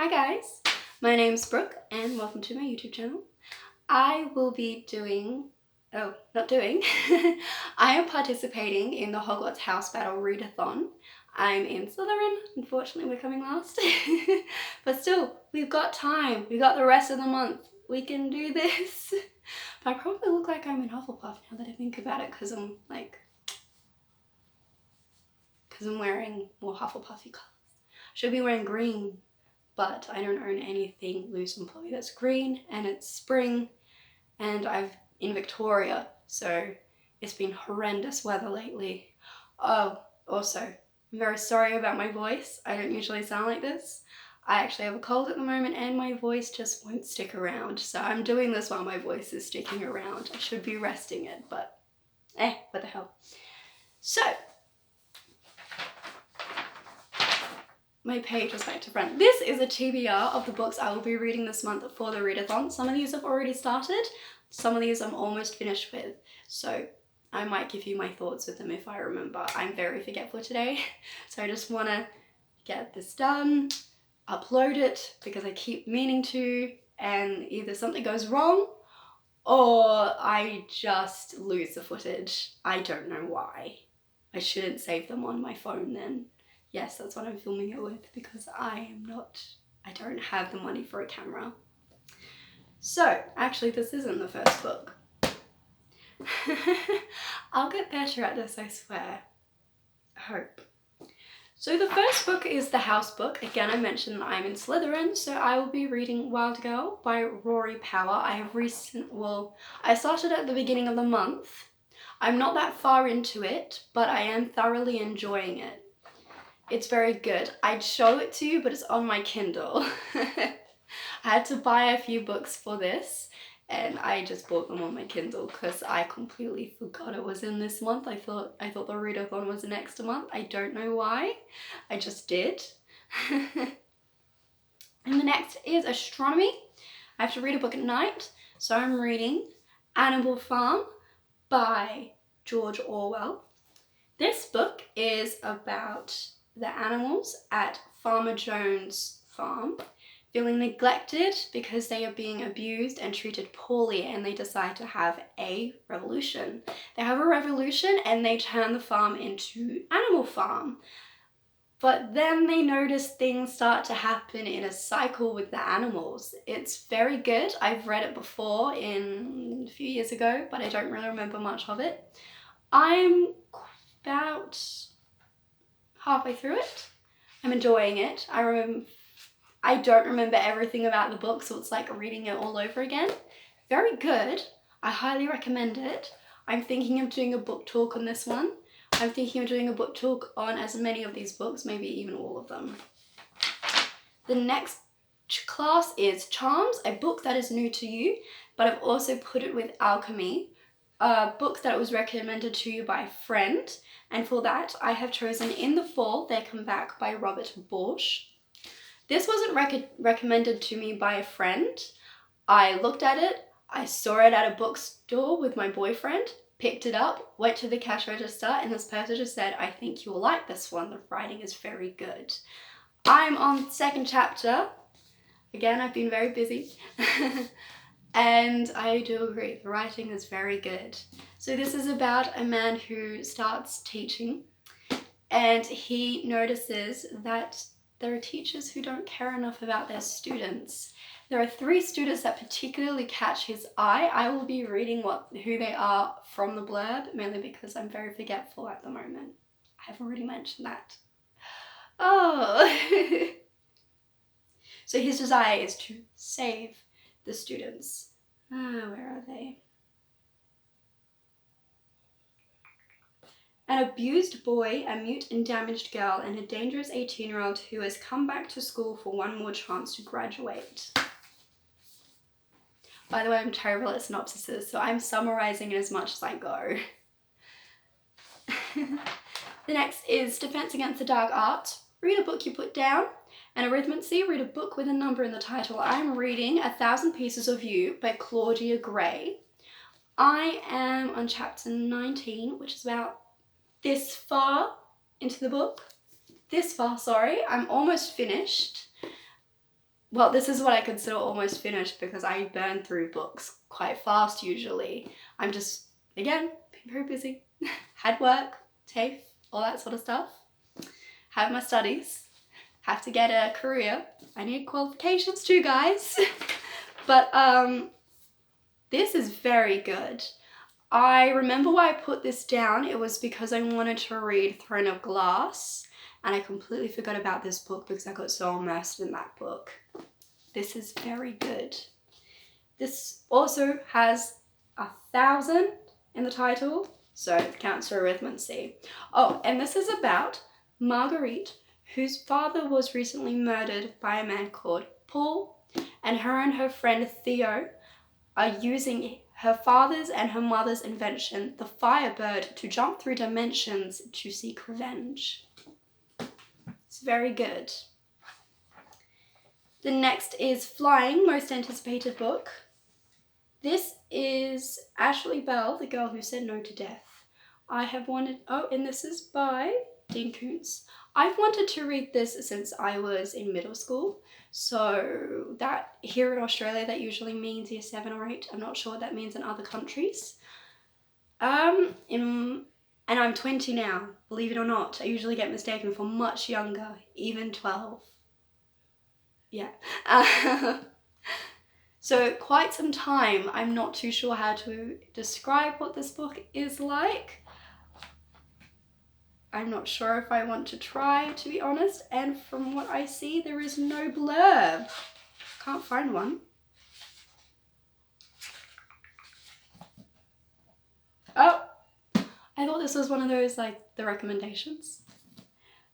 Hi guys, my name's Brooke and welcome to my YouTube channel. I will be I am participating in the Hogwarts House Battle Readathon. I'm in Slytherin, unfortunately we're coming last. But still, we've got time, we've got the rest of the month, we can do this. But I probably look like I'm in Hufflepuff now that I think about it because I'm wearing more Hufflepuffy colours. Should be wearing green. But I don't own anything loose and flowy that's green, and it's spring and I'm in Victoria, so it's been horrendous weather lately. Oh, also, I'm very sorry about my voice. I don't usually sound like this. I actually have a cold at the moment and my voice just won't stick around, so I'm doing this while my voice is sticking around. I should be resting it, but what the hell. So, my page is back to front. This is a TBR of the books I will be reading this month for the readathon. Some of these have already started, some of these I'm almost finished with, so I might give you my thoughts with them if I remember. I'm very forgetful today, so I just want to get this done, upload it, because I keep meaning to, and either something goes wrong or I just lose the footage. I don't know why. I shouldn't save them on my phone then. Yes, that's what I'm filming it with because I don't have the money for a camera. So, actually this isn't the first book. I'll get better at this, I swear. I hope. So the first book is the house book. Again, I mentioned that I'm in Slytherin, so I will be reading Wild Girl by Rory Power. I started at the beginning of the month. I'm not that far into it, but I am thoroughly enjoying it. It's very good. I'd show it to you, but it's on my Kindle. I had to buy a few books for this, and I just bought them on my Kindle because I completely forgot it was in this month. I thought the readathon was next month. I don't know why. I just did. And the next is Astronomy. I have to read a book at night, so I'm reading Animal Farm by George Orwell. This book is about the animals at Farmer Jones' farm feeling neglected because they are being abused and treated poorly, and they decide to have a revolution. They have a revolution and they turn the farm into Animal Farm. But then they notice things start to happen in a cycle with the animals. It's very good. I've read it before a few years ago, but I don't really remember much of it. I'm about halfway through it. I'm enjoying it. I don't remember everything about the book, so it's like reading it all over again. Very good. I highly recommend it. I'm thinking of doing a book talk on this one. I'm thinking of doing a book talk on as many of these books, maybe even all of them. The next class is Charms, a book that is new to you, but I've also put it with Alchemy, a book that was recommended to you by a friend, and for that I have chosen In the Fall, They Come Back by Robert Borsch. This wasn't recommended to me by a friend. I looked at it, I saw it at a bookstore with my boyfriend, picked it up, went to the cash register, and this person just said, I think you will like this one, the writing is very good. I'm on the second chapter. Again, I've been very busy. And I do agree, the writing is very good. So this is about a man who starts teaching, and he notices that there are teachers who don't care enough about their students. There are 3 students that particularly catch his eye. I will be reading who they are from the blurb, mainly because I'm very forgetful at the moment. I've already mentioned that. Oh! So his desire is to save the students. Where are they? An abused boy, a mute and damaged girl, and a dangerous 18-year-old who has come back to school for one more chance to graduate. By the way, I'm terrible at synopsises, so I'm summarizing it as much as I go. The next is Defense Against the Dark Arts. Read a book you put down. And Arithmancy, read a book with a number in the title. I'm reading 1,000 Pieces of You by Claudia Gray. I am on chapter 19, which is about this far into the book. I'm almost finished. well, this is what I consider almost finished because I burn through books quite fast usually. I'm just, again, being very busy. Had work, TAFE, all that sort of stuff. Have my studies. Have to get a career. I need qualifications too, guys. But this is very good. I remember why I put this down. It was because I wanted to read Throne of Glass, and I completely forgot about this book because I got so immersed in that book. This is very good. This also has 1,000 in the title, so counts for arithmancy. Oh, and this is about Marguerite, whose father was recently murdered by a man called Paul, and her friend Theo are using her father's and her mother's invention, the Firebird, to jump through dimensions to seek revenge. It's very good. The next is Flying, most anticipated book. This is Ashley Bell, the girl who said no to death. I have wanted, and this is by Dean Koontz. I've wanted to read this since I was in middle school. So that here in Australia, that usually means year 7 or 8. I'm not sure what that means in other countries. And I'm 20 now, believe it or not. I usually get mistaken for much younger, even 12. Yeah. So quite some time, I'm not too sure how to describe what this book is like. I'm not sure if I want to try, to be honest, and from what I see, there is no blurb. Can't find one. Oh, I thought this was one of those, like, the recommendations.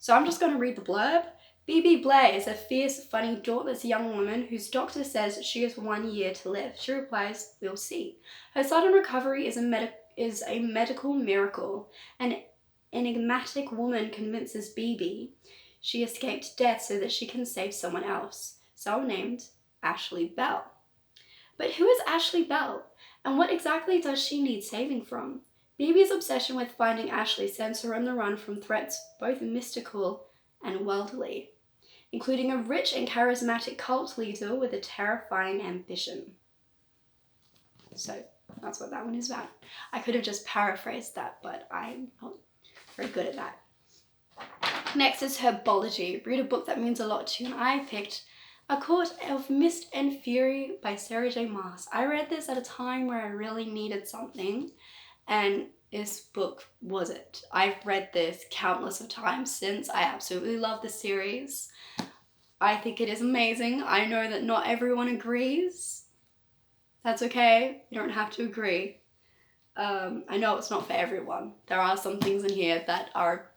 So I'm just going to read the blurb. BB Blair is a fierce, funny, dauntless young woman whose doctor says she has 1 year to live. She replies, "We'll see." Her sudden recovery is a medical miracle. An enigmatic woman convinces BB she escaped death so that she can save someone else, someone named Ashley Bell. But who is Ashley Bell, and what exactly does she need saving from? BB's obsession with finding Ashley sends her on the run from threats both mystical and worldly, including a rich and charismatic cult leader with a terrifying ambition. So that's what that one is about. I could have just paraphrased that, but I'm not very good at that. Next is Herbology. Read a book that means a lot to you, and I picked A Court of Mist and Fury by Sarah J. Maas. I read this at a time where I really needed something, and this book was it. I've read this countless of times since. I absolutely love the series. I think it is amazing. I know that not everyone agrees. That's okay. You don't have to agree. I know it's not for everyone. There are some things in here that are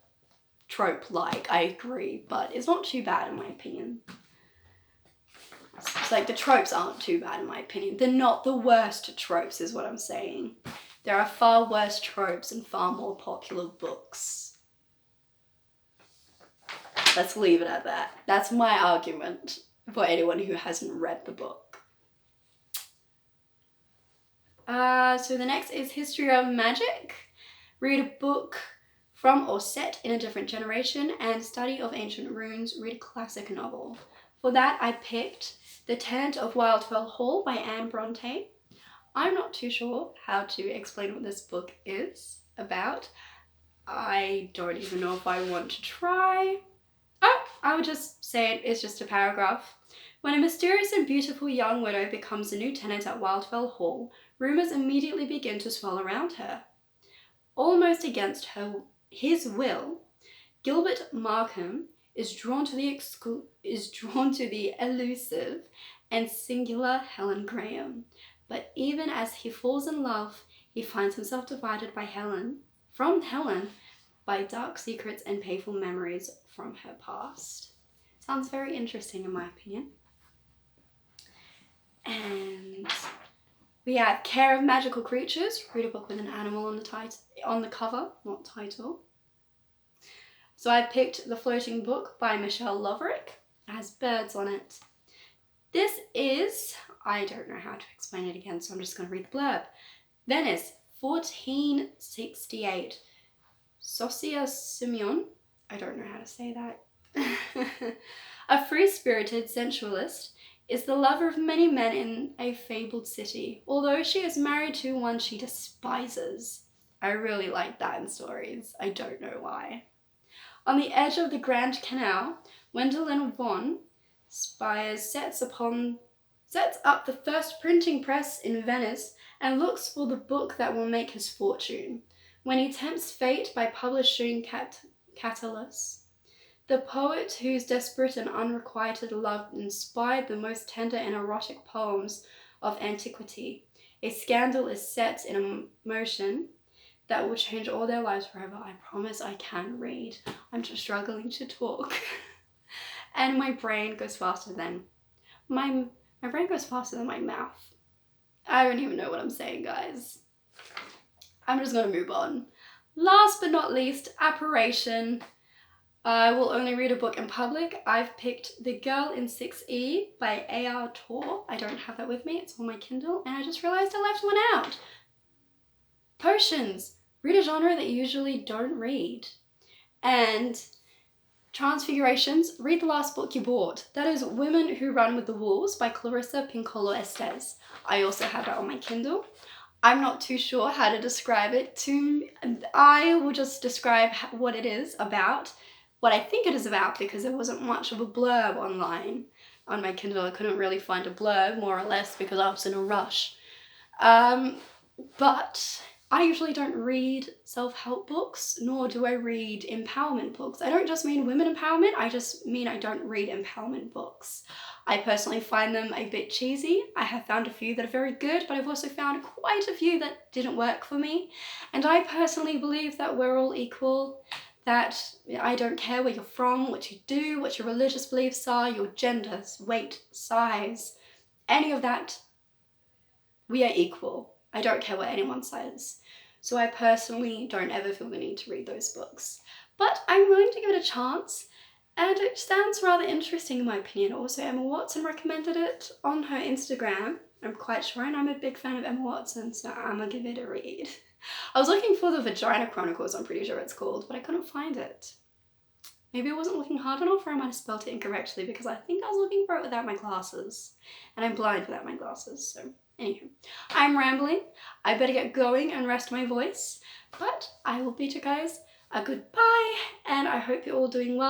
trope-like, I agree, but it's not too bad in my opinion. It's like the tropes aren't too bad in my opinion. They're not the worst tropes is what I'm saying. There are far worse tropes and far more popular books. Let's leave it at that. That's my argument for anyone who hasn't read the book. So the next is History of Magic. Read a book from or set in a different generation and study of ancient runes. Read a classic novel. For that, I picked The Tenant of Wildfell Hall by Anne Bronte. I'm not too sure how to explain what this book is about. I don't even know if I want to try. Oh, I would just say it is just a paragraph. When a mysterious and beautiful young widow becomes a new tenant at Wildfell Hall, rumours immediately begin to swirl around her. Almost against his will, Gilbert Markham is drawn to the elusive and singular Helen Graham. But even as he falls in love, he finds himself divided from Helen by dark secrets and painful memories from her past. Sounds very interesting in my opinion. And we have Care of Magical Creatures. Read a book with an animal on the cover, not title. So I picked The Floating Book by Michelle Loverick. It has birds on it. This is, I don't know how to explain it again, so I'm just going to read the blurb. Venice, 1468. Sosia Simeon, I don't know how to say that. A free-spirited sensualist is the lover of many men in a fabled city, although she is married to one she despises. I really like that in stories. I don't know why. On the edge of the Grand Canal, Wendelin von Spires sets up the first printing press in Venice and looks for the book that will make his fortune. When he tempts fate by publishing Catullus, the poet whose desperate and unrequited love inspired the most tender and erotic poems of antiquity, a scandal is set in motion that will change all their lives forever. I promise I can read. I'm just struggling to talk. And my brain goes faster than my brain goes faster than my mouth. I don't even know what I'm saying, guys. I'm just gonna move on. Last but not least, Apparition. I will only read a book in public. I've picked The Girl in 6E by A.R. Tor. I don't have that with me, it's on my Kindle, and I just realized I left one out. Potions. Read a genre that you usually don't read. And Transfigurations, read the last book you bought. That is Women Who Run with the Wolves by Clarissa Pincolo Estes. I also have that on my Kindle. I'm not too sure how to describe it. I will just describe what it is about, what I think it is about, because there wasn't much of a blurb online. On my Kindle, I couldn't really find a blurb, more or less, because I was in a rush. But I usually don't read self-help books, nor do I read empowerment books. I don't just mean women empowerment, I just mean I don't read empowerment books. I personally find them a bit cheesy. I have found a few that are very good, but I've also found quite a few that didn't work for me. And I personally believe that we're all equal, that I don't care where you're from, what you do, what your religious beliefs are, your genders, weight, size, any of that. We are equal. I don't care what anyone says. So I personally don't ever feel the need to read those books. But I'm willing to give it a chance, and it sounds rather interesting in my opinion. Also, Emma Watson recommended it on her Instagram, I'm quite sure, and I'm a big fan of Emma Watson, so I'm gonna give it a read. I was looking for the Vagina Chronicles, I'm pretty sure it's called, but I couldn't find it. Maybe I wasn't looking hard enough, or I might have spelled it incorrectly, because I think I was looking for it without my glasses. And I'm blind without my glasses, so anywho. I'm rambling. I better get going and rest my voice. But I will bid you guys a goodbye, and I hope you're all doing well.